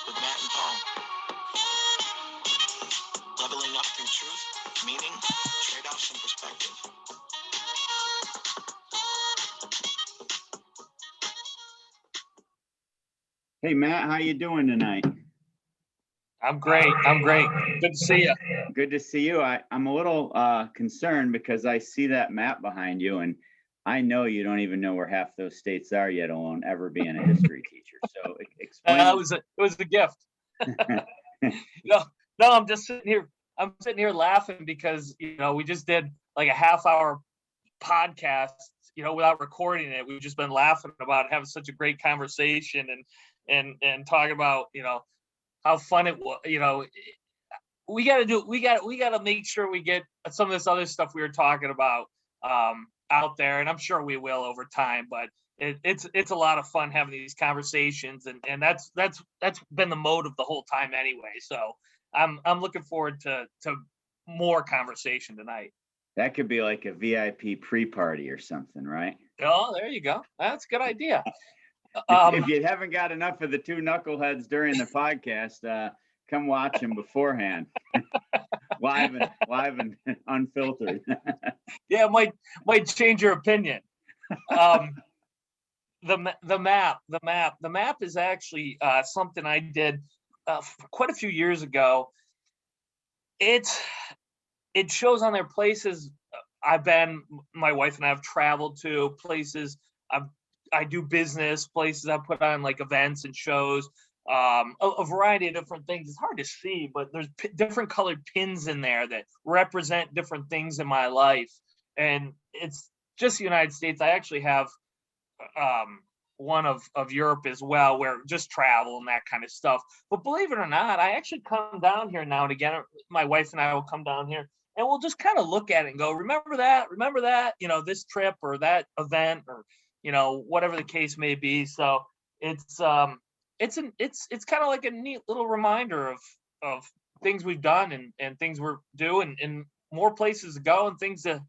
with Matt and Paul. Leveling up through truth, meaning, trade-offs, and perspective. Hey Matt, how you doing tonight? I'm great. Good to see you. Good to see you. I'm a little concerned because I see that map behind you, and I know you don't even know where half those states are yet alone ever being a history teacher. So explain. It was a gift. No, I'm just sitting here. I'm sitting here laughing because we just did like a half-hour podcast, without recording it. We've just been laughing about having such a great conversation and talking about how fun it was. We got to make sure we get some of this other stuff we were talking about out there, and I'm sure we will over time. But it's a lot of fun having these conversations, and that's been the mode of the whole time anyway. So I'm looking forward to more conversation tonight. That could be like a VIP pre-party or something, right? Oh, there you go. That's a good idea. If you haven't got enough of the two knuckleheads during the podcast, come watch them beforehand, live and unfiltered. Yeah, might change your opinion. The map is actually something I did quite a few years ago. It shows on there places I've been. My wife and I have traveled to, places I do business, places I put on like events and shows, a variety of different things. It's hard to see, but there's different colored pins in there that represent different things in my life. And it's just the United States. I actually have one of Europe as well, where just travel and that kind of stuff. But believe it or not, I actually come down here now and again. My wife and I will come down here and we'll just kind of look at it and go, remember that, this trip or that event or, whatever the case may be. So it's kind of like a neat little reminder of things we've done and things we're doing and more places to go and things to,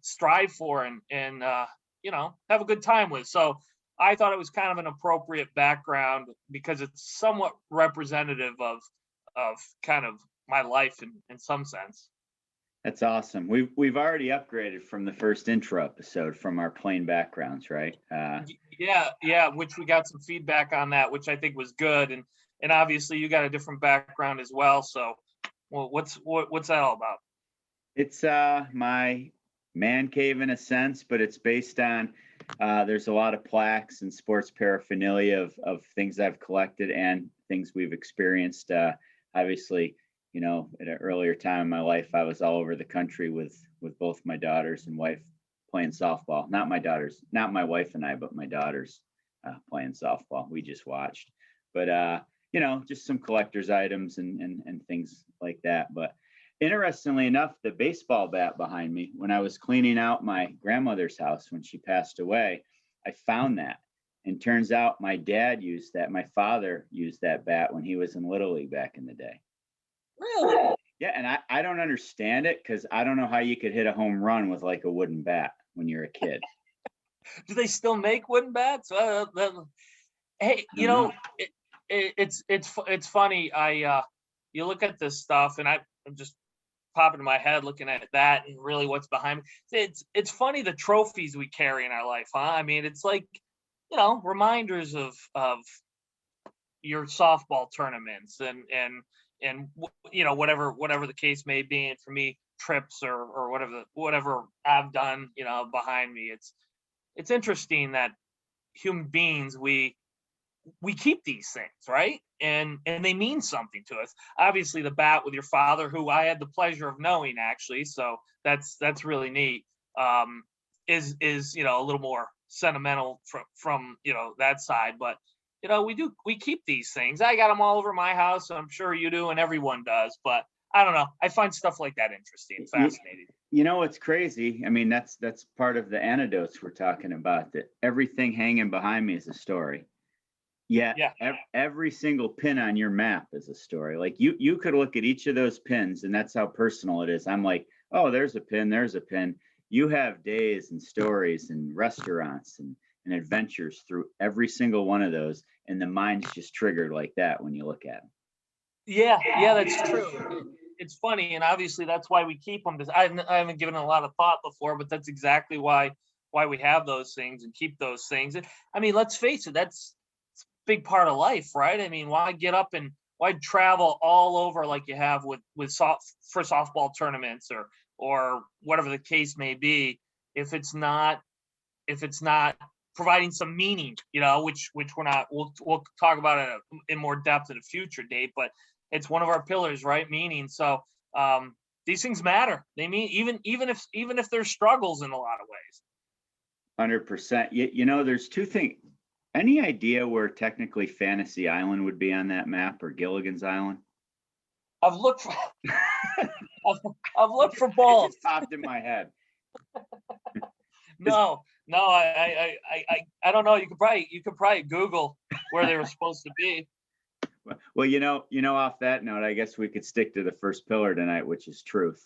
strive for and have a good time with. So I thought it was kind of an appropriate background because it's somewhat representative of kind of my life in some sense. That's awesome. We've already upgraded from the first intro episode from our plain backgrounds, right? Yeah, which we got some feedback on that, which I think was good. And obviously you got a different background as well. So what's that all about? It's my man cave in a sense, but it's based on there's a lot of plaques and sports paraphernalia of things I've collected and things we've experienced. Obviously, at an earlier time in my life, I was all over the country with both my daughters and wife playing softball. Not my wife and I, but my daughters playing softball. We just watched, but just some collector's items and things like that. But interestingly enough, the baseball bat behind me, when I was cleaning out my grandmother's house when she passed away, I found that. And turns out my dad used that. My father used that bat when he was in Little League back in the day. Really? Yeah, and I don't understand it because I don't know how you could hit a home run with like a wooden bat when you're a kid. Do they still make wooden bats? Hey, it's funny. You look at this stuff, and I'm just popping in my head looking at that and really what's behind me. It's funny the trophies we carry in our life, huh? I mean, it's like reminders of your softball tournaments and whatever the case may be, and for me, trips or whatever I've done behind me. It's interesting that human beings we keep these things, right? And they mean something to us. Obviously, the bat with your father, who I had the pleasure of knowing actually, so that's really neat. Is a little more sentimental from that side, but we keep these things. I got them all over my house, so I'm sure you do, and everyone does. But I don't know. I find stuff like that interesting, fascinating. It's crazy. I mean, that's part of the anecdotes we're talking about. That everything hanging behind me is a story. Yeah. Every single pin on your map is a story. Like you could look at each of those pins, and that's how personal it is. I'm like, oh, there's a pin. You have days and stories and restaurants and and adventures through every single one of those. And the mind's just triggered like that when you look at them. Yeah, that's true. It's funny, and obviously that's why we keep them. I haven't given it a lot of thought before, but that's exactly why we have those things and keep those things. I mean, let's face it, it's a big part of life, right? I mean, why get up and why travel all over like you have with for softball tournaments or whatever the case may be, if it's not providing some meaning, which we're not. We'll talk about it in more depth at a future date, but it's one of our pillars, right? Meaning. So these things matter. They mean even if there's struggles in a lot of ways. 100%. There's two things. Any idea where technically Fantasy Island would be on that map, or Gilligan's Island? I've looked for I've looked for both. It just popped in my head. No, I don't know. You could probably Google where they were supposed to be. Well, off that note, I guess we could stick to the first pillar tonight, which is truth.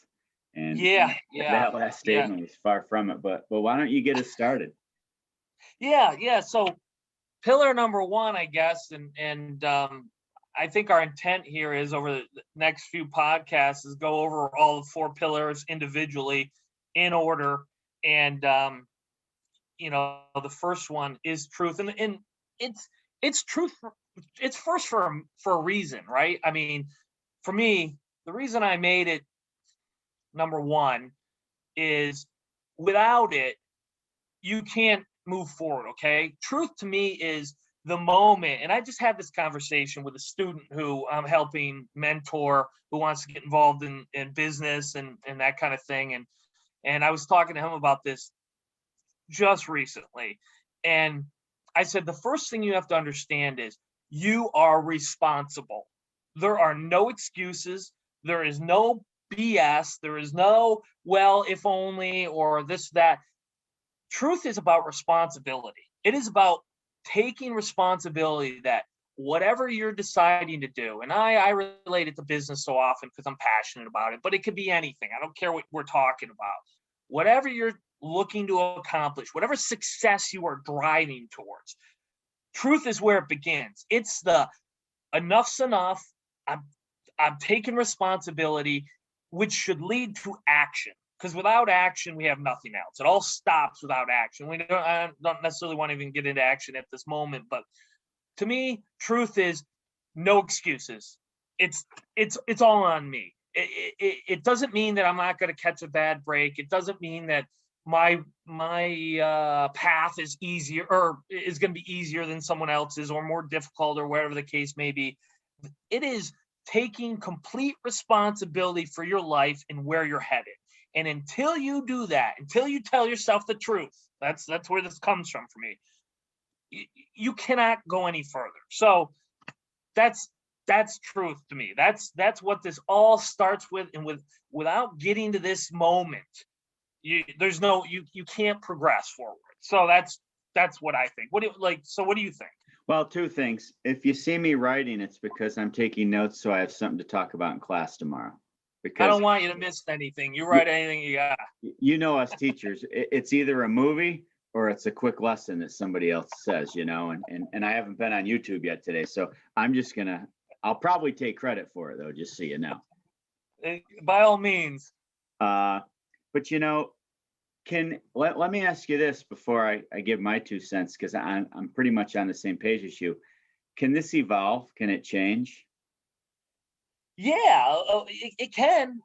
And yeah, that last statement was far from it. But why don't you get us started? Yeah. So pillar number one, I guess, and I think our intent here is over the next few podcasts is go over all the four pillars individually in order. And the first one is truth, and it's truth. It's first for a reason, right? I mean, for me, the reason I made it number one is without it, you can't move forward. Okay, truth to me is the moment, and I just had this conversation with a student who I'm helping mentor, who wants to get involved in business and that kind of thing, and I was talking to him about this just recently. And I said, the first thing you have to understand is you are responsible. There are no excuses. There is no BS. There is no, well, if only, or this, that. Truth is about responsibility. It is about taking responsibility that whatever you're deciding to do, and I relate it to business so often because I'm passionate about it, but it could be anything. I don't care what we're talking about. Whatever you're looking to accomplish, whatever success you are driving towards, truth is where it begins. It's the enough's enough. I'm taking responsibility, which should lead to action. Because without action, we have nothing else. It all stops without action. I don't necessarily want to even get into action at this moment, but to me, truth is no excuses. It's all on me. It doesn't mean that I'm not going to catch a bad break. It doesn't mean that my path is easier or is going to be easier than someone else's or more difficult or whatever the case may be. It is taking complete responsibility for your life and where you're headed. And until you do that, until you tell yourself the truth, that's where this comes from for me. You cannot go any further. So that's truth to me. That's what this all starts with. And without getting to this moment, you can't progress forward. So that's what I think. What do you think? Well, two things. If you see me writing, it's because I'm taking notes so I have something to talk about in class tomorrow. Because I don't want you to miss anything. You write anything you got. You know us teachers, it's either a movie or it's a quick lesson that somebody else says, and I haven't been on YouTube yet today. So I'll probably take credit for it though, just so you know. By all means. But let me ask you this before I give my 2 cents, because I'm pretty much on the same page as you. Can this evolve? Can it change? Yeah, it can.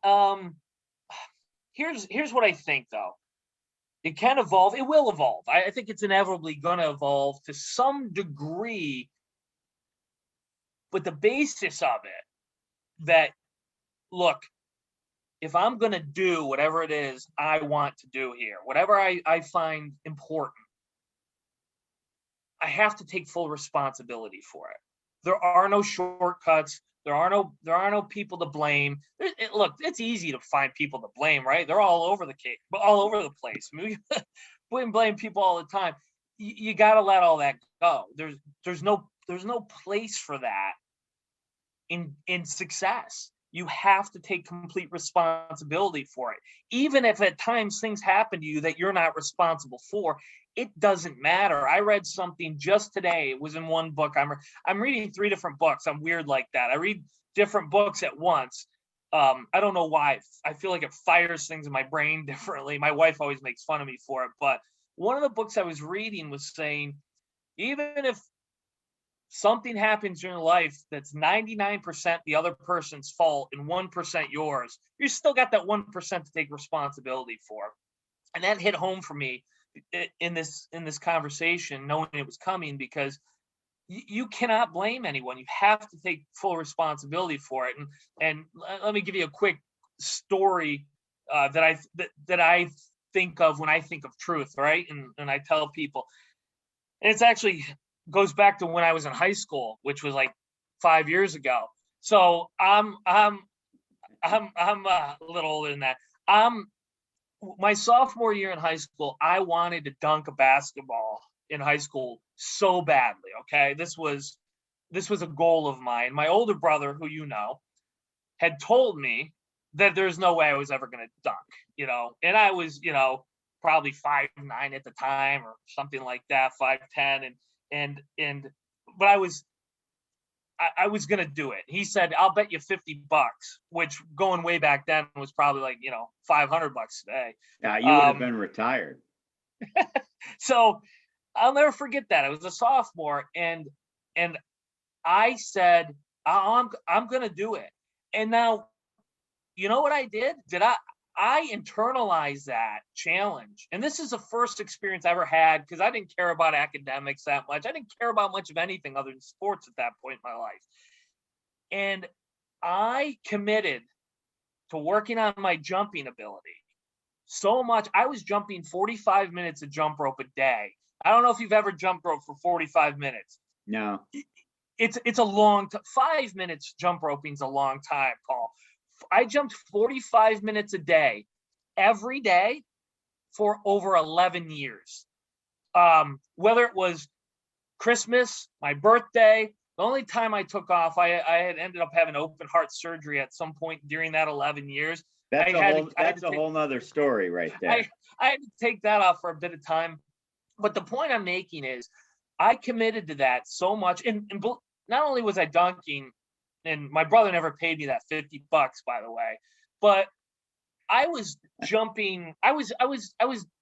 Here's what I think though. It can evolve. It will evolve. I think it's inevitably going to evolve to some degree. But the basis of it, that look, if I'm going to do whatever it is I want to do here, whatever I find important, I have to take full responsibility for it. There are no shortcuts. There are no people to blame. Look, it's easy to find people to blame, right? They're all over the place. I mean, we blame people all the time. You got to let all that go. There's no place for that in success. you have to take complete responsibility for it. Even if at times things happen to you that you're not responsible for, it doesn't matter. I read something just today. It was in one book. I'm reading 3 different books. I'm weird like that. I read different books at once. I don't know why. I feel like it fires things in my brain differently. My wife always makes fun of me for it. But one of the books I was reading was saying, even if something happens in your life that's 99% the other person's fault and 1% yours, you still got that 1% to take responsibility for. And that hit home for me in this conversation, knowing it was coming, because you cannot blame anyone. You have to take full responsibility for it. And let me give you a quick story that I think of when I think of truth, right? And I tell people, and it's actually goes back to when I was in high school, which was like 5 years ago. So I'm a little older than that. My sophomore year in high school, I wanted to dunk a basketball in high school so badly. Okay, this was a goal of mine. My older brother, who you know, had told me that there's no way I was ever going to dunk, and I was, probably 5'9" at the time or something like that, 5'10", but I was going to do it. He said, I'll bet you $50, which going way back then was probably like, $500 today. Yeah, you would have been retired. So I'll never forget that. I was a sophomore, and I said, I'm going to do it. And now, you know what I did? I internalized that challenge. And this is the first experience I ever had, because I didn't care about academics that much. I didn't care about much of anything other than sports at that point in my life. And I committed to working on my jumping ability so much. I was jumping 45 minutes of jump rope a day. I don't know if you've ever jumped rope for 45 minutes. No. It's a long time. 5 minutes jump roping is a long time, Paul. I jumped 45 minutes a day, every day, for over 11 years. Whether it was Christmas, my birthday, the only time I took off, I had ended up having open heart surgery at some point during that 11 years. That's a whole nother story right there. I had to take that off for a bit of time. But the point I'm making is I committed to that so much. And not only was I dunking, and my brother never paid me that $50, by the way, but I was jumping. I was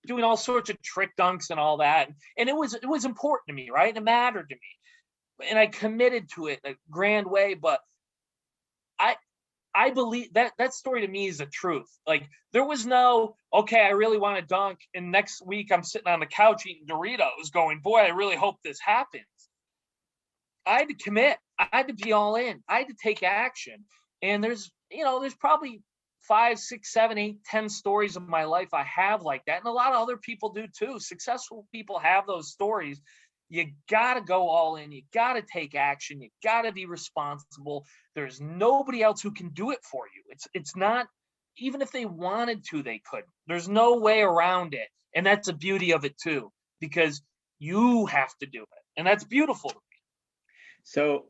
doing all sorts of trick dunks and all that, and it was important to me, right? It mattered to me, and I committed to it in a grand way. But I believe that story to me is the truth. Like, there was no, okay, I really want to dunk, and next week I'm sitting on the couch eating Doritos, going, boy, I really hope this happens. I had to commit. I had to be all in. I had to take action. And there's probably 5, 6, 7, 8, 10 stories of my life I have like that. And a lot of other people do too. Successful people have those stories. You got to go all in. You got to take action. You got to be responsible. There's nobody else who can do it for you. It's not, even if they wanted to, they couldn't. There's no way around it. And that's the beauty of it too, because you have to do it. And that's beautiful. So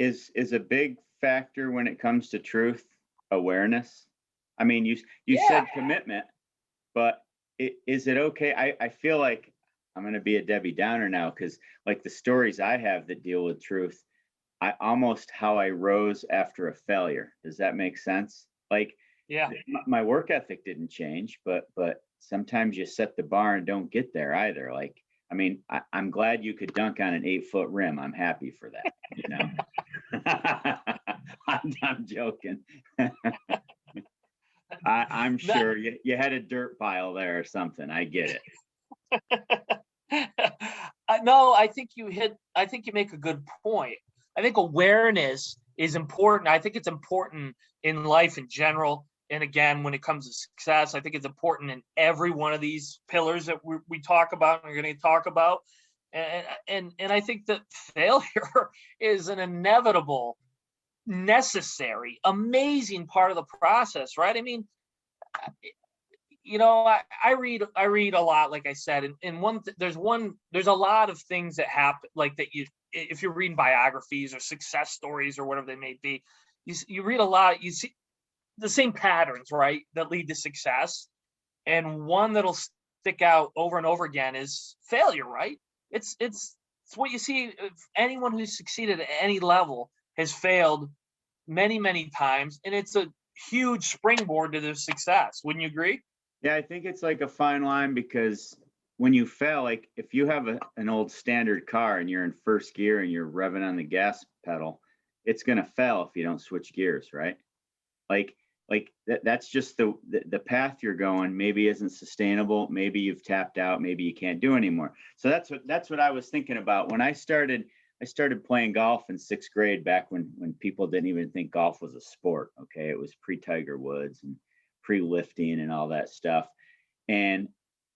is a big factor when it comes to truth awareness? I mean, you said commitment, but is it okay? I feel like I'm going to be a Debbie Downer now, because like the stories I have that deal with truth, how I rose after a failure. Does that make sense? Like, yeah, my work ethic didn't change, but sometimes you set the bar and don't get there either. Like, I mean, I'm glad you could dunk on an 8-foot rim. I'm happy for that. I'm joking. I'm sure you had a dirt pile there or something. I get it. No, I think you make a good point. I think awareness is important. I think it's important in life in general. And again, when it comes to success, I think it's important in every one of these pillars that we talk about and we're going to talk about. And I think that failure is an inevitable, necessary, amazing part of the process, right? I mean, I read a lot, like I said, and there's a lot of things that happen, like that if you're reading biographies or success stories or whatever they may be, you read a lot, you see the same patterns, right, that lead to success. And one that'll stick out over and over again is failure, right? It's what you see. If anyone who's succeeded at any level has failed many, many times, and it's a huge springboard to their success. Wouldn't you agree? Yeah, I think it's like a fine line because when you fail, like if you have an old standard car and you're in first gear and you're revving on the gas pedal, it's going to fail if you don't switch gears, right? Like that's just the path you're going maybe isn't sustainable. Maybe you've tapped out, maybe you can't do anymore. So that's what I was thinking about when I started playing golf in sixth grade back when people didn't even think golf was a sport. Okay. It was pre-Tiger Woods and pre-lifting and all that stuff. And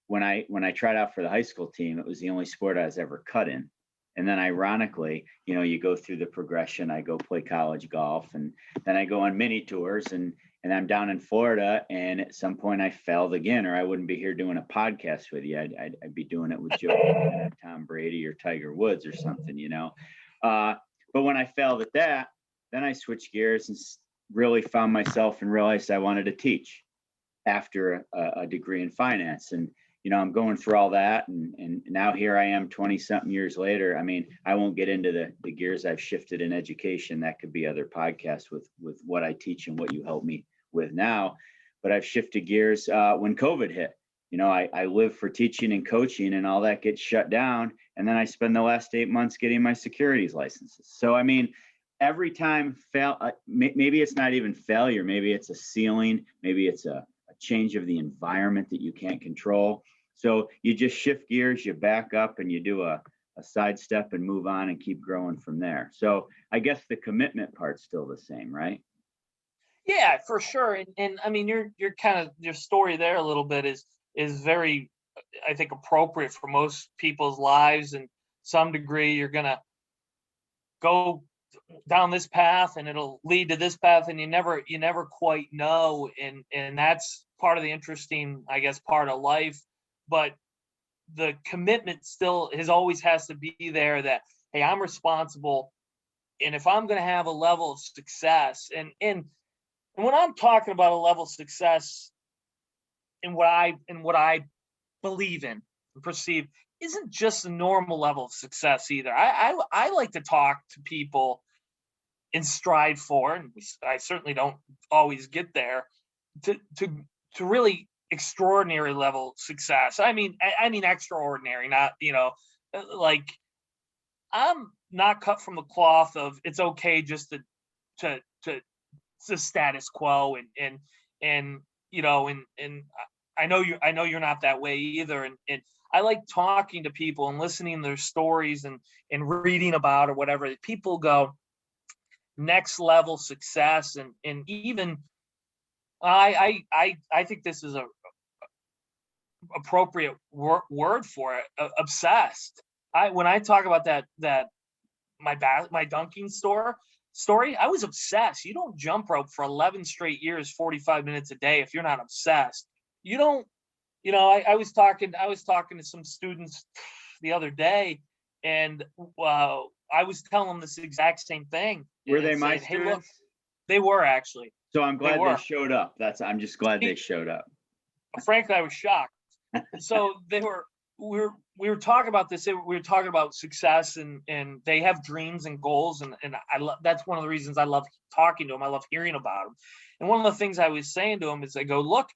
when I tried out for the high school team, it was the only sport I was ever cut in. And then ironically, you go through the progression. I go play college golf, and then I go on mini tours, and I'm down in Florida. And at some point, I failed again, or I wouldn't be here doing a podcast with you. I'd be doing it with Joe or Tom Brady or Tiger Woods or something. But when I failed at that, then I switched gears and really found myself and realized I wanted to teach after a degree in finance. And I'm going through all that, and now here I am 20 something years later. I mean, I won't get into the gears I've shifted in education. That could be other podcasts with what I teach and what you help me with now. But I've shifted gears when COVID hit. I live for teaching and coaching, and all that gets shut down. And then I spend the last 8 months getting my securities licenses. So, I mean, every time maybe it's not even failure. Maybe it's a ceiling. Maybe it's a change of the environment that you can't control. So you just shift gears, you back up, and you do a sidestep and move on and keep growing from there. So I guess the commitment part's still the same, right? Yeah, for sure. And I mean, your kind of your story there a little bit is very, I think, appropriate for most people's lives. And some degree, you're gonna go down this path and it'll lead to this path, and you never quite know. And that's part of the interesting, I guess, part of life. But the commitment still has to be there that, hey, I'm responsible. And if I'm going to have a level of success, and when I'm talking about a level of success in what I believe in and perceive, isn't just a normal level of success either. I like to talk to people and strive for, and I certainly don't always get there, to really extraordinary level success. I mean extraordinary, not like, I'm not cut from the cloth of it's okay just to the status quo, and and I know you're not that way either, and I like talking to people and listening to their stories and reading about or whatever. People go next level success, and even I think this is a appropriate word for it, obsessed. When I talk about that my dunking story, I was obsessed. You don't jump rope for 11 straight years, 45 minutes a day if you're not obsessed. You don't, I was talking to some students the other day, and I was telling them this exact same thing. Were they my students? Hey, look, they were actually. So I'm glad they showed up. I'm just glad they showed up. Frankly, I was shocked. So we were talking about this. We were talking about success, and they have dreams and goals, and that's one of the reasons I love talking to them. I love hearing about them. And one of the things I was saying to them is, I go, look,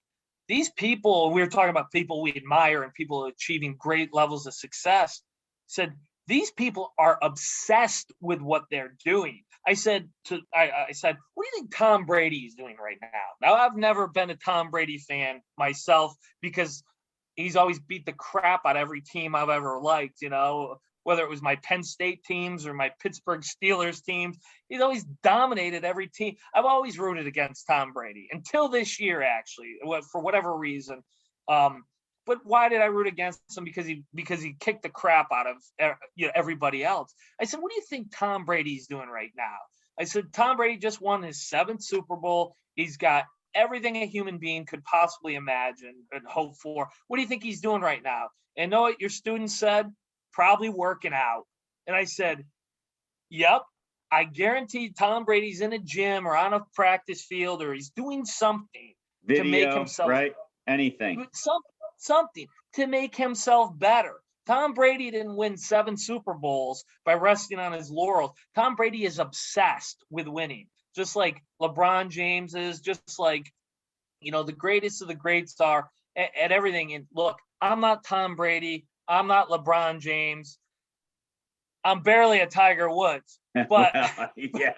these people, we were talking about people we admire and people achieving great levels of success, said, these people are obsessed with what they're doing. I said, what do you think Tom Brady is doing right now? Now, I've never been a Tom Brady fan myself, because he's always beat the crap out of every team I've ever liked, whether it was my Penn State teams or my Pittsburgh Steelers teams. He's always dominated every team. I've always rooted against Tom Brady until this year, actually, for whatever reason. But why did I root against him? Because he kicked the crap out of everybody else. I said, what do you think Tom Brady's doing right now? I said, Tom Brady just won his 7th Super Bowl. He's got everything a human being could possibly imagine and hope for. What do you think he's doing right now? And know what your student said? Probably working out. And I said, yep. I guarantee Tom Brady's in a gym or on a practice field, or he's doing something to make Video, himself right? Anything. something to make himself better. Tom Brady didn't win 7 Super Bowls by resting on his laurels. Tom Brady is obsessed with winning, just like LeBron James is, just like, the greatest of the greats are at everything. And look, I'm not Tom Brady. I'm not LeBron James. I'm barely a Tiger Woods. But Well, yeah,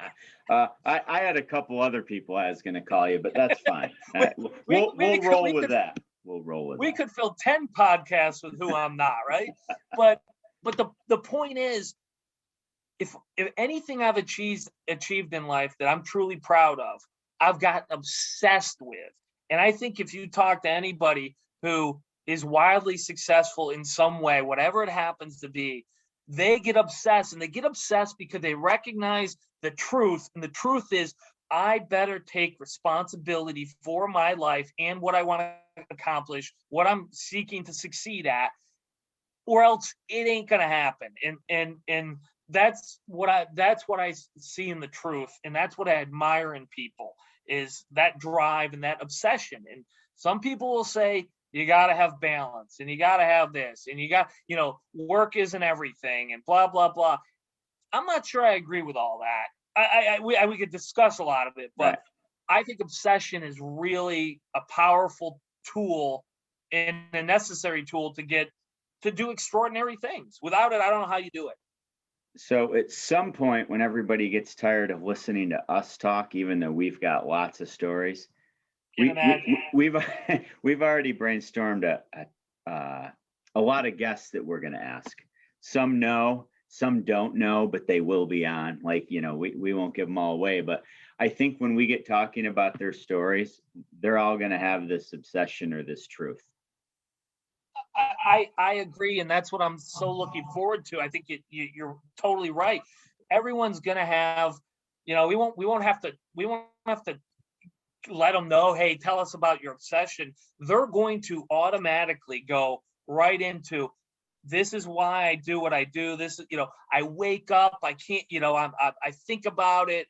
I had a couple other people I was going to call you, but that's fine. We'll roll with that. We'll roll with we that. could fill 10 podcasts with who I'm not, right? But the point is, if anything I've achieved in life that I'm truly proud of, I've gotten obsessed with. And I think if you talk to anybody who is wildly successful in some way, whatever it happens to be, they get obsessed, and they get obsessed because they recognize the truth. And the truth is, I better take responsibility for my life and what I want to accomplish, what I'm seeking to succeed at, or else it ain't gonna happen. And that's what I see in the truth, and that's what I admire in people, is that drive and that obsession. And some people will say you got to have balance, and you got to have this, and you got, work isn't everything, and blah blah blah. I'm not sure I agree with all that. We could discuss a lot of it, but Right. I think obsession is really a powerful tool and a necessary tool to do extraordinary things. Without it, I don't know how you do it. So at some point, when everybody gets tired of listening to us talk, even though we've got lots of stories, we've we've already brainstormed a lot of guests that we're going to ask. Some know, some don't know, but they will be on. Like, we won't give them all away. But I think when we get talking about their stories, they're all going to have this obsession or this truth. I agree, and that's what I'm so looking forward to. I think you're totally right. Everyone's gonna have, we won't have to let them know, hey, tell us about your obsession. They're going to automatically go right into, this is why I do what I do. This is, I wake up, I can't, I think about it.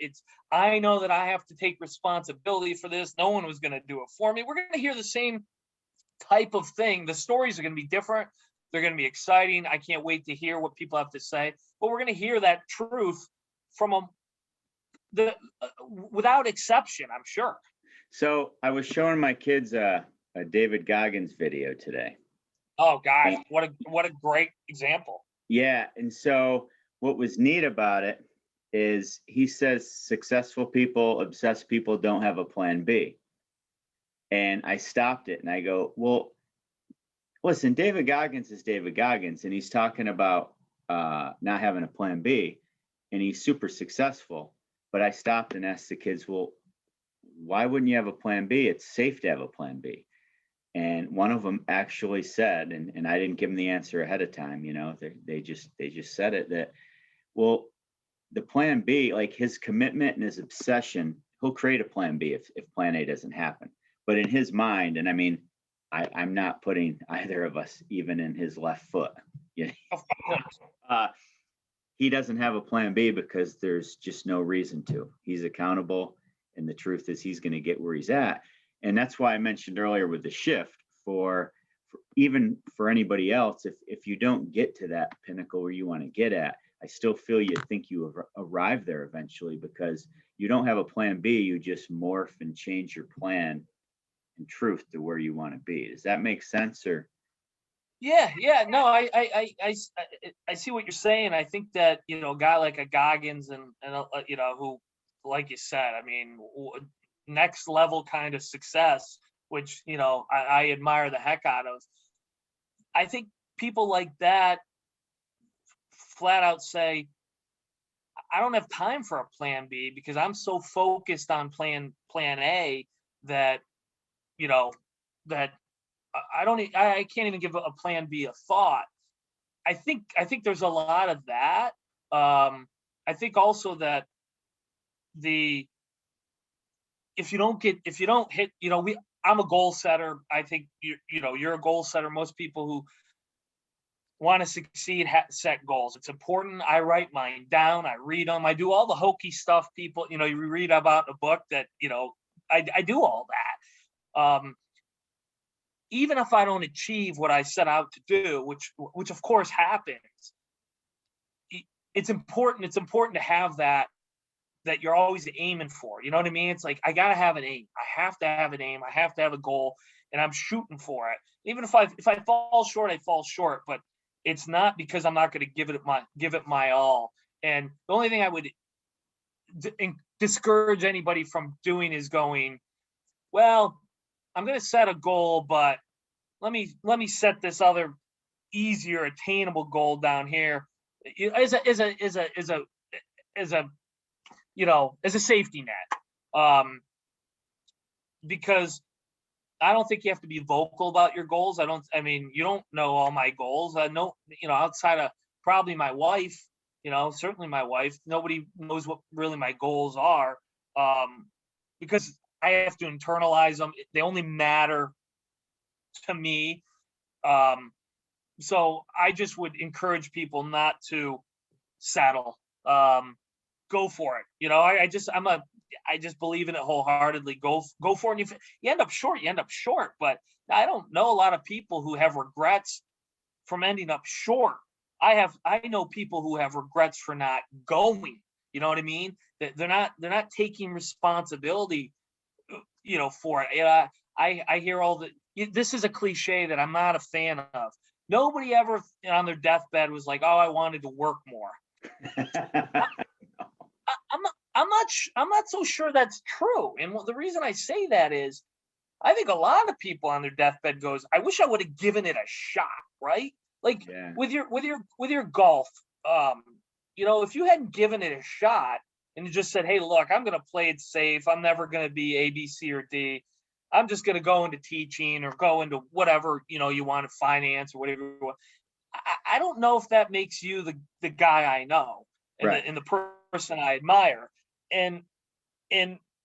I know that I have to take responsibility for this. No one was going to do it for me. We're going to hear the same type of thing. The stories are going to be different. They're going to be exciting. I can't wait to hear what people have to say, but we're going to hear that truth from without exception, I'm sure. So I was showing my kids a David Goggins video today. Oh gosh, what a great example. Yeah. And so what was neat about it is he says successful people, obsessed people don't have a plan B. And I stopped it and I go, well, listen, David Goggins is David Goggins, and he's talking about not having a plan B, and he's super successful. But I stopped and asked the kids, well, why wouldn't you have a plan B? It's safe to have a plan B. And one of them actually said, and I didn't give them the answer ahead of time, they just said it, that, well, the plan B, like his commitment and his obsession, he'll create a plan B if plan A doesn't happen. But in his mind, and I mean, I'm not putting either of us even in his left foot. He doesn't have a plan B because there's just no reason to. He's accountable, and the truth is he's going to get where he's at. And that's why I mentioned earlier with the shift for even for anybody else, if you don't get to that pinnacle where you want to get at, I still feel you think you arrive there eventually, because you don't have a plan B. You just morph and change your plan and truth to where you want to be. Does that make sense? Or yeah, no, I see what you're saying. I think that, a guy like a Goggins and who, like you said, I mean, next level kind of success, which, I admire the heck out of. I think people like that flat out say, I don't have time for a plan B because I'm so focused on plan A that, that I can't even give a plan B a thought. I think there's a lot of that. I think also that if you don't hit, I'm a goal setter. I think you're a goal setter. Most people who want to succeed, set goals. It's important. I write mine down. I read them. I do all the hokey stuff people, you read about in a book that, I do all that. Even if I don't achieve what I set out to do, which of course happens, it's important. It's important to have that you're always aiming for. You know what I mean? It's like, I gotta have an aim. I have to have an aim. I have to have a goal, and I'm shooting for it. Even if I fall short, I fall short. But it's not because I'm not going to give it my all. And the only thing I would discourage anybody from doing is going, well, I'm going to set a goal, but let me set this other easier attainable goal down here as a safety net. Because I don't think you have to be vocal about your goals. You don't know all my goals. I know, outside of probably my wife, certainly my wife, nobody knows what really my goals are. Because I have to internalize them. They only matter to me. So I just would encourage people not to settle. Go for it. I just believe in it wholeheartly. Go for it. And if you end up short, you end up short. But I don't know a lot of people who have regrets from ending up short. I know people who have regrets for not going. You know what I mean? That they're not taking responsibility, for it. I hear all the. This is a cliche that I'm not a fan of. Nobody ever on their deathbed was like, "Oh, I wanted to work more." I'm not so sure that's true. And the reason I say that is, I think a lot of people on their deathbed goes, I wish I would have given it a shot, right? Like with your golf, if you hadn't given it a shot and you just said, hey, look, I'm going to play it safe. I'm never going to be A, B, C, or D. I'm just going to go into teaching or go into whatever, you want to finance or whatever you want. I don't know if that makes you the guy I know and, right. and the person I admire. And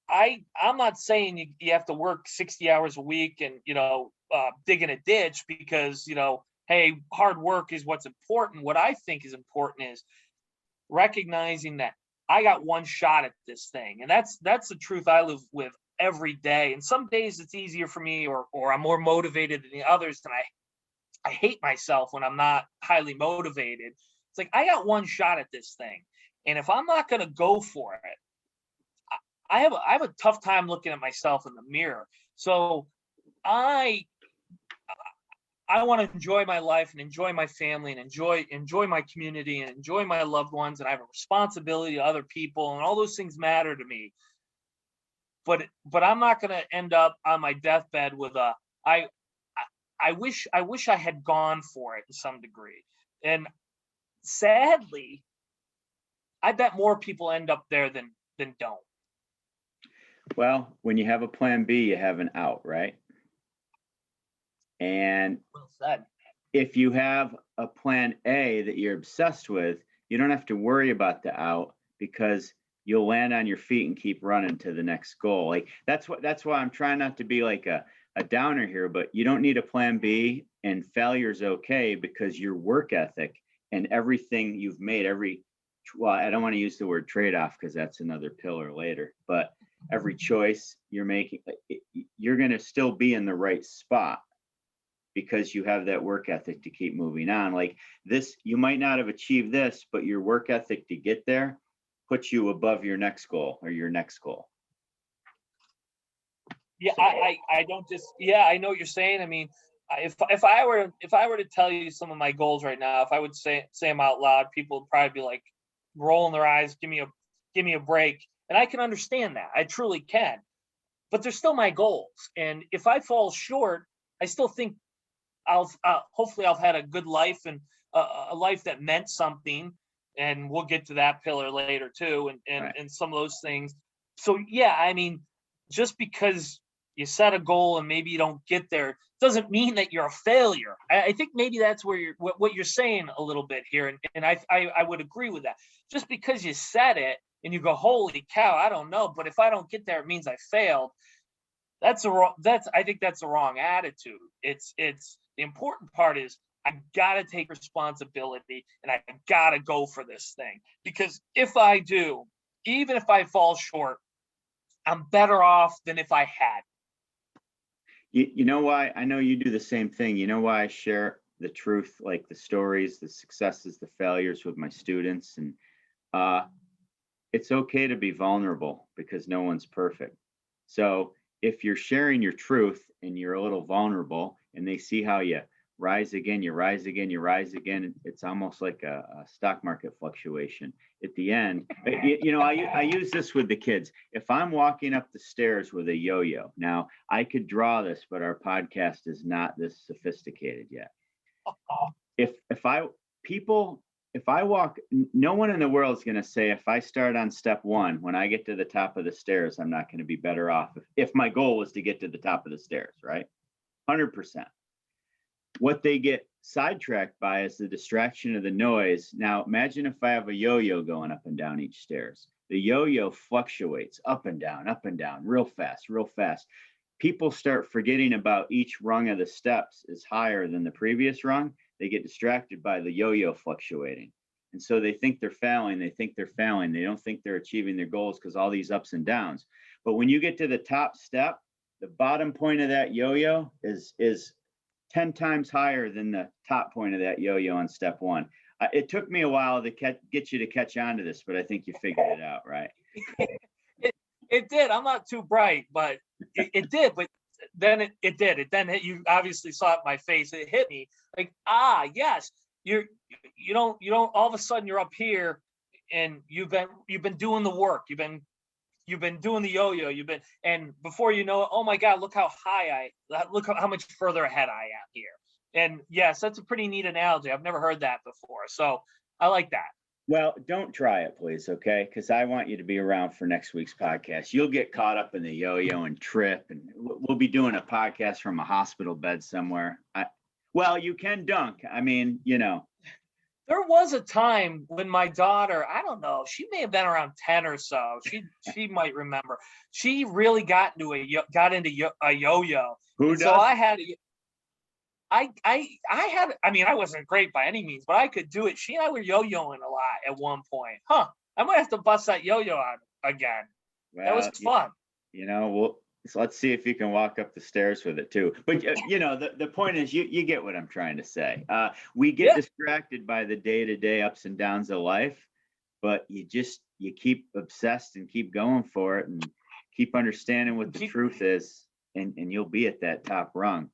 I'm not saying you have to work 60 hours a week and, dig in a ditch because, hey, hard work is what's important. What I think is important is recognizing that I got one shot at this thing. And that's the truth I live with every day. And some days it's easier for me or I'm more motivated than the others. And I hate myself when I'm not highly motivated. It's like, I got one shot at this thing. And if I'm not going to go for it, I have a tough time looking at myself in the mirror. So I want to enjoy my life and enjoy my family and enjoy my community and enjoy my loved ones. And I have a responsibility to other people, and all those things matter to me. But I'm not going to end up on my deathbed with I wish I had gone for it to some degree. And sadly, I bet more people end up there than don't. Well, when you have a plan B, you have an out, right? And Well said. if you have a plan A that you're obsessed with, you don't have to worry about the out because you'll land on your feet and keep running to the next goal. Like that's why I'm trying not to be like a downer here, but you don't need a plan B, and failure's okay because your work ethic and everything you've made, I don't want to use the word trade-off because that's another pillar later, but every choice you're making, you're going to still be in the right spot because you have that work ethic to keep moving on. Like this, you might not have achieved this, but your work ethic to get there puts you above your next goal or your next goal. Yeah, so, I don't just, I know what you're saying. I mean, if I were to tell you some of my goals right now, if I would say them out loud, people would probably be like rolling their eyes, give me a break. And I can understand that. I truly can. But they're still my goals. And if I fall short, I still think hopefully I've had a good life and a life that meant something. And we'll get to that pillar later too, and some of those things. So I mean, just because you set a goal and maybe you don't get there doesn't mean that you're a failure. I think maybe that's where what you're saying a little bit here, and I would agree with that. Just because you said it and you go, holy cow, I don't know, but if I don't get there, it means I failed. I think that's the wrong attitude. It's the important part is I gotta take responsibility and I gotta go for this thing. Because if I do, even if I fall short, I'm better off than if I had. You know why? I know you do the same thing. You know why I share the truth, like the stories, the successes, the failures with my students. And uh, it's okay to be vulnerable because no one's perfect. So if you're sharing your truth and you're a little vulnerable and they see how you rise again, you rise again, you rise again, it's almost like a stock market fluctuation. At the end, I use this with the kids. If I'm walking up the stairs with a yo-yo, now I could draw this, but our podcast is not this sophisticated yet. If I people if I walk, no one in the world is going to say if I start on step one, when I get to the top of the stairs, I'm not going to be better off. If my goal was to get to the top of the stairs, right? 100%. What they get sidetracked by is the distraction of the noise. Now, imagine if I have a yo-yo going up and down each stairs. The yo-yo fluctuates up and down, real fast, real fast. People start forgetting about each rung of the steps is higher than the previous rung. They get distracted by the yo-yo fluctuating. And so they think they're failing. They don't think they're achieving their goals because all these ups and downs. But when you get to the top step, the bottom point of that yo-yo is 10 times higher than the top point of that yo-yo on step one. It took me a while to get you to catch on to this, but I think you figured it out, right? It did. I'm not too bright, but it did. But then it did. It then hit you. Obviously saw it in my face. It hit me like, yes, you don't all of a sudden you're up here and you've been doing the work. You've been doing the yo-yo. And before you know it, oh my God, look how how much further ahead I am here. And yes, that's a pretty neat analogy. I've never heard that before. So I like that. Well, don't try it, please, okay? Because I want you to be around for next week's podcast. You'll get caught up in the yo-yo and trip, and we'll be doing a podcast from a hospital bed somewhere. Well, you can dunk. I mean, There was a time when my daughter, I don't know, she may have been around 10 or so. She might remember. She really got into a yo-yo. Who does? So I had I mean, I wasn't great by any means, but I could do it. She and I were yo-yoing a lot at one point. I might have to bust that yo-yo out again. Well, that was fun. So let's see if you can walk up the stairs with it too. But the point is, you get what I'm trying to say. We get distracted by the day-to-day ups and downs of life, but you keep obsessed and keep going for it and keep understanding what the truth is, and you'll be at that top rung.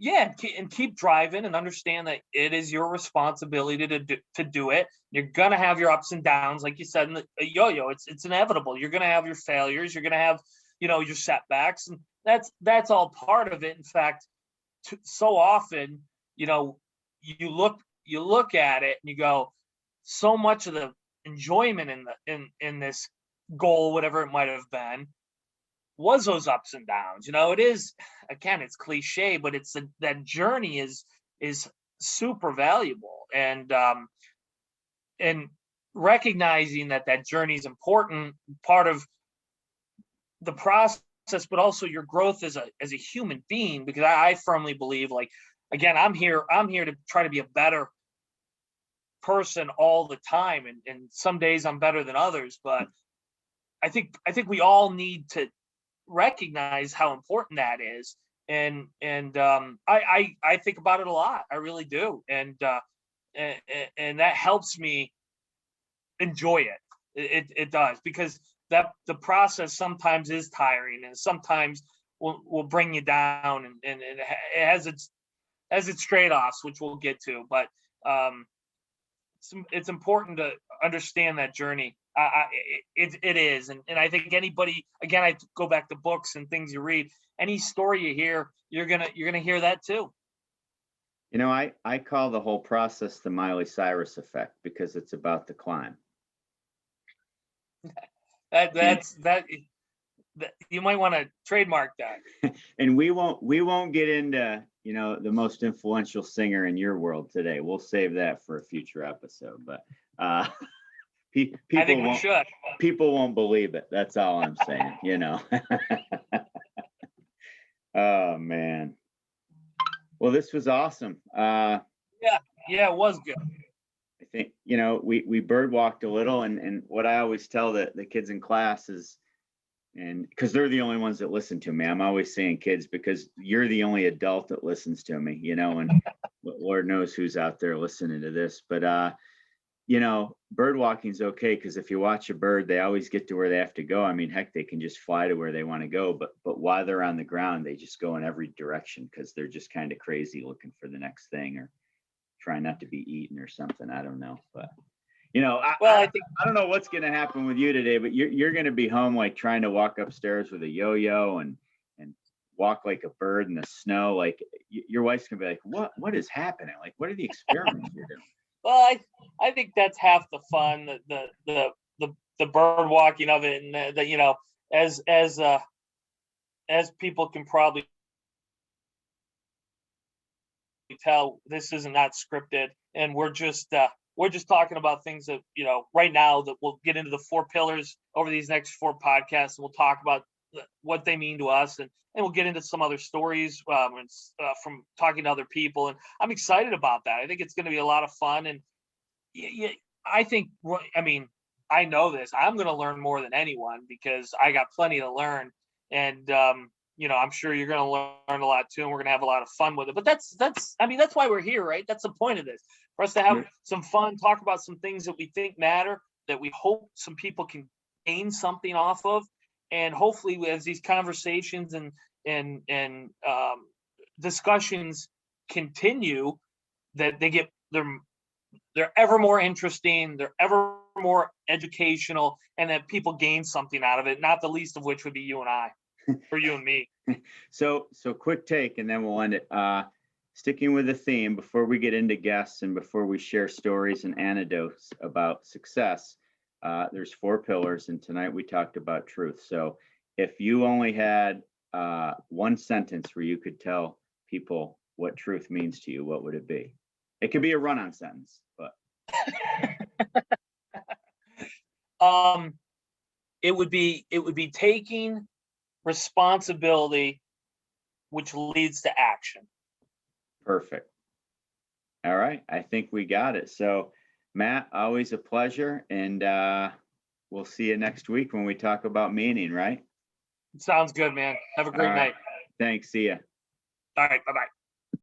Yeah, and keep driving and understand that it is your responsibility to do it. You're gonna have your ups and downs, like you said in the yo-yo. It's inevitable. You're gonna have your failures. You're gonna have your setbacks, and that's all part of it. In fact, so often, you look at it and you go, so much of the enjoyment in this goal, whatever it might have been, was those ups and downs. It is, again, it's cliche, but that journey is super valuable, and recognizing that journey is important, part of the process, but also your growth as a human being, because I firmly believe, like, again, I'm here to try to be a better person all the time, and some days I'm better than others, but I think we all need to recognize how important that is, and I think about it a lot. I really do, and that helps me enjoy it. It does, because that the process sometimes is tiring, and sometimes will bring you down, and it has its trade-offs, which we'll get to, but it's important to understand that journey. It is, and I think anybody, again, I go back to books and things you read, any story you hear, you're gonna hear that too. I call the whole process the Miley Cyrus effect, because it's about the climb. That you might want to trademark that. And we won't get into the most influential singer in your world today. We'll save that for a future episode, but people I think we should. People won't believe it. That's all I'm saying. Oh man. Well, this was awesome. Yeah, it was good. I think, we bird walked a little, and what I always tell the kids in class is, and because they're the only ones that listen to me, I'm always saying kids, because you're the only adult that listens to me, and Lord knows who's out there listening to this. But bird walking's okay, because if you watch a bird, they always get to where they have to go. I mean, heck, they can just fly to where they want to go, but while they're on the ground, they just go in every direction because they're just kind of crazy looking for the next thing, or trying not to be eaten or something. I don't know, but Well, I think I don't know what's going to happen with you today, but you're going to be home like trying to walk upstairs with a yo-yo and walk like a bird in the snow. Like your wife's going to be like, what is happening? Like, what are the experiments you're doing? well, I think that's half the fun, the bird walking of it, and as people can probably tell, this isn't not scripted, and we're just talking about things that right now, that we'll get into the 4 pillars over these next 4 podcasts, and we'll talk about what they mean to us, and we'll get into some other stories from talking to other people, and I'm excited about that. I think it's going to be a lot of fun, and I think, I know this. I'm going to learn more than anyone because I got plenty to learn, and I'm sure you're going to learn a lot too, and we're going to have a lot of fun with it. But that's why we're here, right? That's the point of this, for us to have some fun, talk about some things that we think matter, that we hope some people can gain something off of, and hopefully, as these conversations and discussions continue, that they're ever more interesting, they're ever more educational, and that people gain something out of it, not the least of which would be you and I, or you and me. So quick take, and then we'll end it. Sticking with the theme, before we get into guests and before we share stories and anecdotes about success, there's 4 pillars, and tonight we talked about truth. So if you only had one sentence where you could tell people what truth means to you, what would it be? It could be a run-on sentence, but it would be taking responsibility, which leads to action. perfect. All right, I think we got it. So, Matt, always a pleasure, and we'll see you next week when we talk about meaning, right? Sounds good, man. Have a great All right. night. Thanks. See ya. All right, bye-bye.